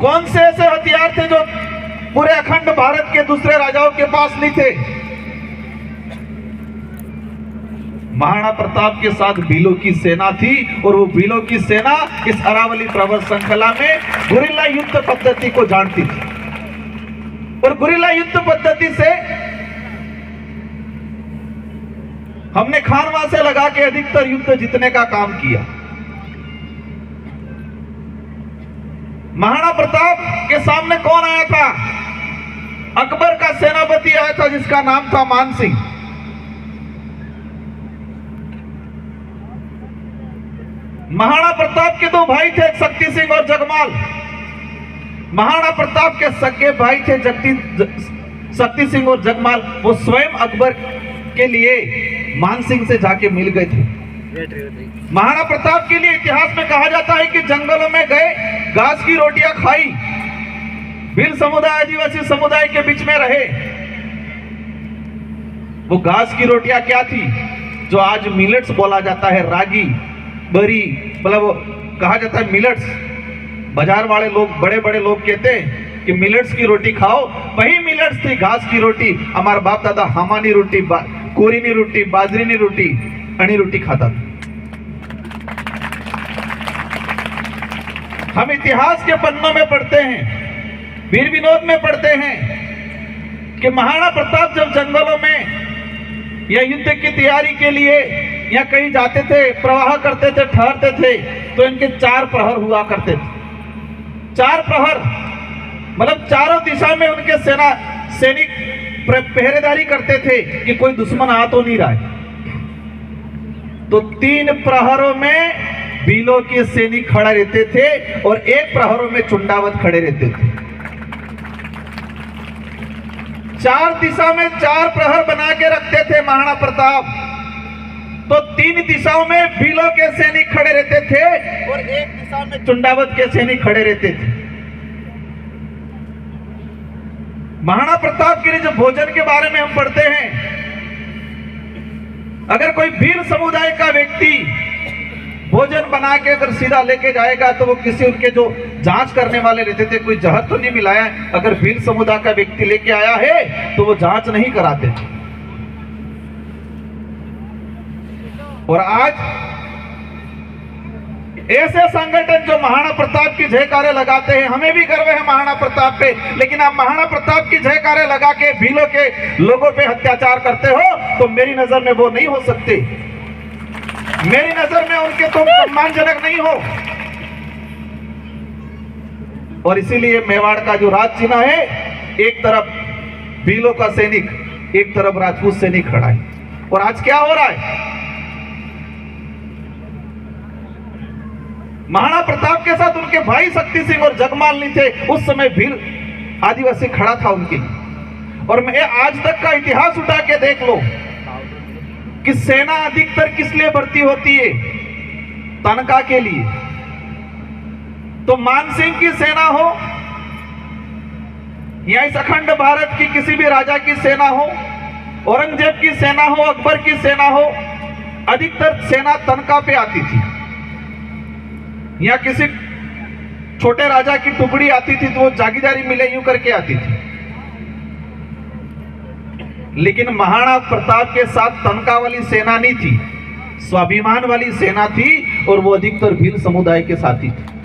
कौन से ऐसे हथियार थे जो पूरे अखंड भारत के दूसरे राजाओं के पास नहीं थे? महाराणा प्रताप के साथ भीलों की सेना थी, और वो भीलों की सेना इस अरावली पर्वत श्रृंखला में गुरिल्ला युद्ध पद्धति को जानती थी, और गुरिल्ला युद्ध पद्धति से हमने खानवा से लगा के अधिकतर युद्ध जीतने का काम किया। महाराणा प्रताप के सामने कौन आया था? अकबर का सेनापति आया था जिसका नाम था मानसिंह। महाराणा प्रताप के दो भाई थे, शक्ति सिंह और जगमाल। महाराणा प्रताप के सगे भाई थे शक्ति सिंह और जगमाल। वो स्वयं अकबर के लिए मानसिंह से जाके मिल गए थे। महाराणा प्रताप के लिए इतिहास में कहा जाता है कि जंगलों में गए, घास की रोटियां खाई, भील समुदाय आदिवासी समुदाय के बीच में रहे। वो घास की रोटियां क्या थी? जो आज मिलेट्स बोला जाता है, रागी, बरी, मतलब कहा जाता है मिलेट्स। बाजार वाले लोग, बड़े बड़े लोग कहते हैं कि मिलेट्स की रोटी खाओ, वही मिलेट्स थी, घास की रोटी। हमारा बाप दादा हमानी रोटी, कोरीनी रोटी, बाजरीनी रोटी, अणी रोटी खाता था। हम इतिहास के पन्नों में पढ़ते हैं, वीर विनोद में पढ़ते हैं कि महाराणा प्रताप जब जंगलों में या युद्ध की तैयारी के लिए या कहीं जाते थे, प्रवाह करते थे, ठहरते थे, तो इनके 4 प्रहर हुआ करते थे। 4 प्रहर मतलब चारों दिशा में उनके सैनिक पहरेदारी करते थे कि कोई दुश्मन आ तो नहीं रहा है। तो 3 प्रहरों में भीलों के सैनिक खड़े रहते थे और 1 प्रहरों में चुंडावत खड़े रहते थे। 4 दिशा में 4 प्रहर बना के रखते थे महाराणा प्रताप। तो 3 दिशाओं में भीलों के सैनिक खड़े रहते थे और 1 दिशा में चुंडावत के सैनिक खड़े रहते थे। महाराणा प्रताप के लिए जो भोजन के बारे में हम पढ़ते हैं, अगर कोई भील समुदाय का व्यक्ति भोजन बना के अगर सीधा लेके जाएगा तो वो किसी उनके जो जांच करने वाले रहते थे, कोई जहर तो नहीं मिलाया है। अगर भील समुदाय का व्यक्ति लेके आया है तो वो जांच नहीं कराते थे। और आज ऐसे संगठन जो महाराणा प्रताप की जयकारे लगाते हैं, हमें भी गर्व है महाराणा प्रताप पे, लेकिन आप महाराणा प्रताप की जयकारे लगा के भीलों के लोगों पे अत्याचार करते हो तो मेरी नजर में वो नहीं हो सकते। मेरी नजर में उनके तुम सम्मानजनक नहीं हो। और इसीलिए मेवाड़ का जो राज चिन्ह है, एक तरफ भीलों का सैनिक, एक तरफ राजपूत सैनिक खड़ा है। और आज क्या हो रहा है? महाराणा प्रताप के साथ उनके भाई शक्ति सिंह और जगमाल नहीं थे, उस समय भील आदिवासी खड़ा था उनके लिए। और मैं आज तक का इतिहास उठा के देख लो कि सेना अधिकतर किस लिए भर्ती होती है? तनखा के लिए। तो मानसिंह की सेना हो या इस अखंड भारत की किसी भी राजा की सेना हो, औरंगजेब की सेना हो, अकबर की सेना हो, अधिकतर सेना तनखा पे आती थी। या किसी छोटे राजा की टुकड़ी आती थी तो वो जागीरदारी मिले यूं करके आती थी। लेकिन महाराणा प्रताप के साथ तनखा वाली सेना नहीं थी, स्वाभिमान वाली सेना थी, और वो अधिकतर भील समुदाय के साथी थी।